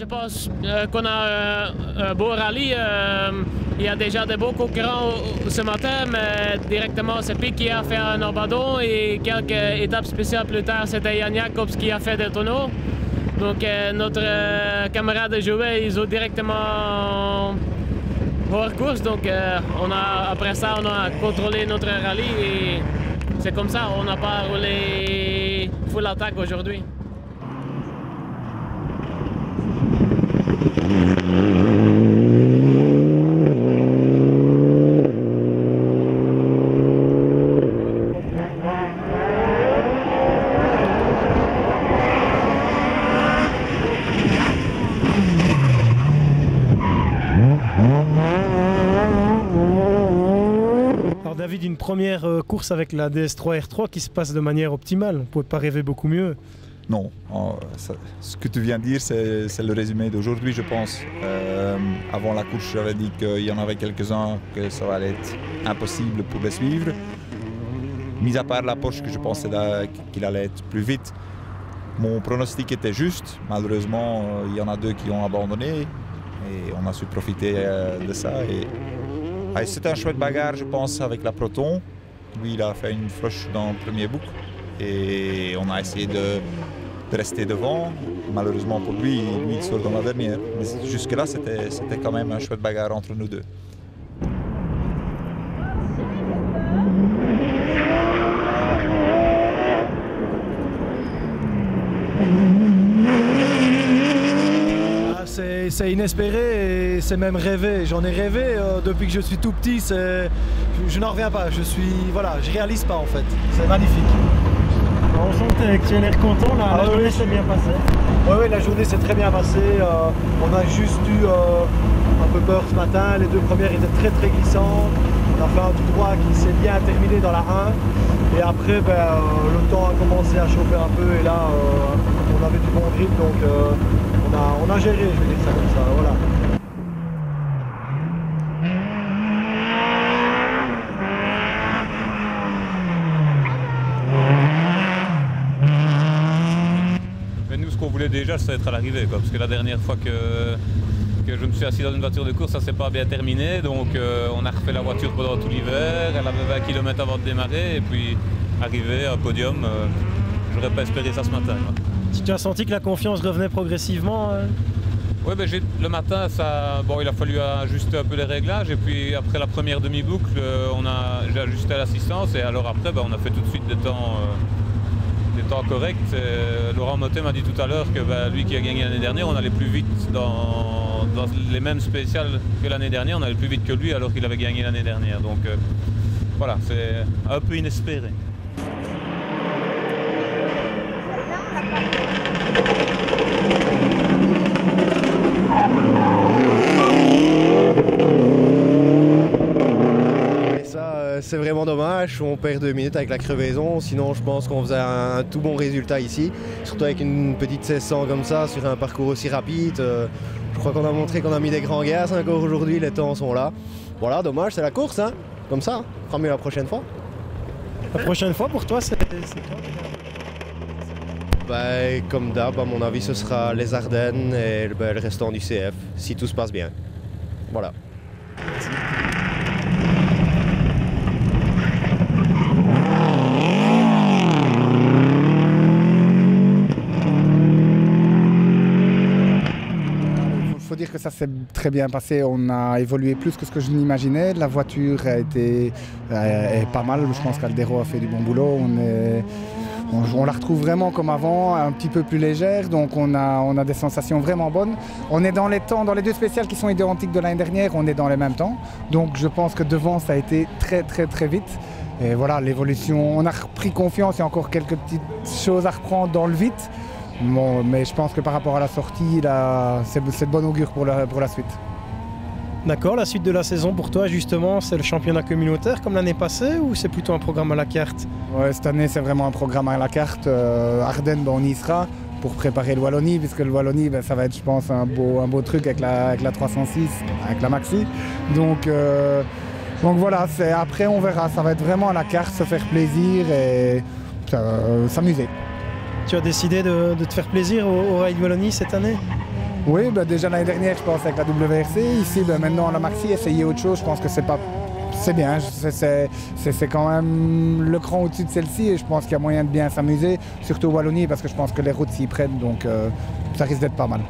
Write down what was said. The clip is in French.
je pense qu'on a un beau rallye. Il y a déjà de beaux concurrents ce matin, mais directement c'est Pic qui a fait un abandon et quelques étapes spéciales plus tard, c'était Jan Jacobs qui a fait des tonneaux. Donc notre camarade de jouet, ils ont directement hors course. Donc après ça, on a contrôlé notre rallye et c'est comme ça, on n'a pas roulé full attaque aujourd'hui. Alors David, une première course avec la DS3 R3 qui se passe de manière optimale. On ne pouvait pas rêver beaucoup mieux. Non, ce que tu viens de dire, c'est le résumé d'aujourd'hui, je pense. Avant la course, j'avais dit qu'il y en avait quelques-uns que ça allait être impossible pour les suivre. Mis à part la Porsche, que je pensais qu'il allait être plus vite, mon pronostic était juste. Malheureusement, il y en a deux qui ont abandonné et on a su profiter de ça. C'était un chouette bagarre, je pense, avec la Proton. Lui, il a fait une flush dans le premier boucle et on a essayé de rester devant. Malheureusement pour lui, il sort dans la dernière. Mais jusque-là, c'était quand même un chouette bagarre entre nous deux. C'est inespéré et c'est même rêvé. J'en ai rêvé depuis que je suis tout petit. Je n'en reviens pas. Je réalise pas en fait. C'est magnifique. Enchanté, tu as l'air content, la journée s'est bien passée. Oui, la journée s'est très bien passée. On a juste eu un peu peur ce matin. Les deux premières étaient très glissantes. On a fait un tout droit qui s'est bien terminé dans la 1. Et après, le temps a commencé à chauffer un peu et là, on avait du bon grip. Donc on a géré, je vais dire ça comme ça. Voilà. Ce qu'on voulait déjà, c'est être à l'arrivée, parce que la dernière fois que je me suis assis dans une voiture de course, ça s'est pas bien terminé, donc on a refait la voiture pendant tout l'hiver, elle avait 20 km avant de démarrer, et puis arrivé à podium, j'aurais pas espéré ça ce matin. Tu as senti que la confiance revenait progressivement Oui, le matin, il a fallu ajuster un peu les réglages, et puis après la première demi-boucle, j'ai ajusté l'assistance, et alors après, on a fait tout de suite des temps corrects. Laurent Mottet m'a dit tout à l'heure que lui qui a gagné l'année dernière, on allait plus vite dans les mêmes spéciales que l'année dernière, on allait plus vite que lui alors qu'il avait gagné l'année dernière. Donc voilà, c'est un peu inespéré. C'est vraiment dommage, on perd 2 minutes avec la crevaison, sinon je pense qu'on faisait un tout bon résultat ici, surtout avec une petite 1600 comme ça, sur un parcours aussi rapide. Je crois qu'on a montré qu'on a mis des grands gaz encore aujourd'hui, les temps sont là. Voilà, dommage, c'est la course, hein, comme ça, on fera mieux la prochaine fois. La prochaine fois pour toi, c'est quoi? Comme d'hab, à mon avis, ce sera les Ardennes et le restant du CF, si tout se passe bien. Voilà. Merci. Il faut dire que ça s'est très bien passé, on a évolué plus que ce que je n'imaginais, la voiture est pas mal, je pense qu'Aldero a fait du bon boulot, on la retrouve vraiment comme avant, un petit peu plus légère, donc on a des sensations vraiment bonnes. On est dans les temps, dans les deux spéciales qui sont identiques de l'année dernière, on est dans les mêmes temps, donc je pense que devant ça a été très vite. Et voilà, l'évolution, on a repris confiance, il y a encore quelques petites choses à reprendre dans le vite. Bon, mais je pense que par rapport à la sortie, c'est de bon augure pour la suite. D'accord, la suite de la saison pour toi justement, c'est le championnat communautaire comme l'année passée ou c'est plutôt un programme à la carte? Ouais, cette année c'est vraiment un programme à la carte. Ardennes, on y sera pour préparer le Wallonie, puisque le Wallonie ça va être je pense un beau truc avec la 306, avec la Maxi. Donc voilà, après on verra, ça va être vraiment à la carte, se faire plaisir et s'amuser. Tu as décidé de te faire plaisir au Ride Wallonie cette année? Oui, déjà l'année dernière, je pense avec la WRC. Ici, maintenant, la Maxi, essayer autre chose, je pense que c'est bien. C'est quand même le cran au-dessus de celle-ci et je pense qu'il y a moyen de bien s'amuser, surtout au Wallonie, parce que je pense que les routes s'y prennent, donc ça risque d'être pas mal.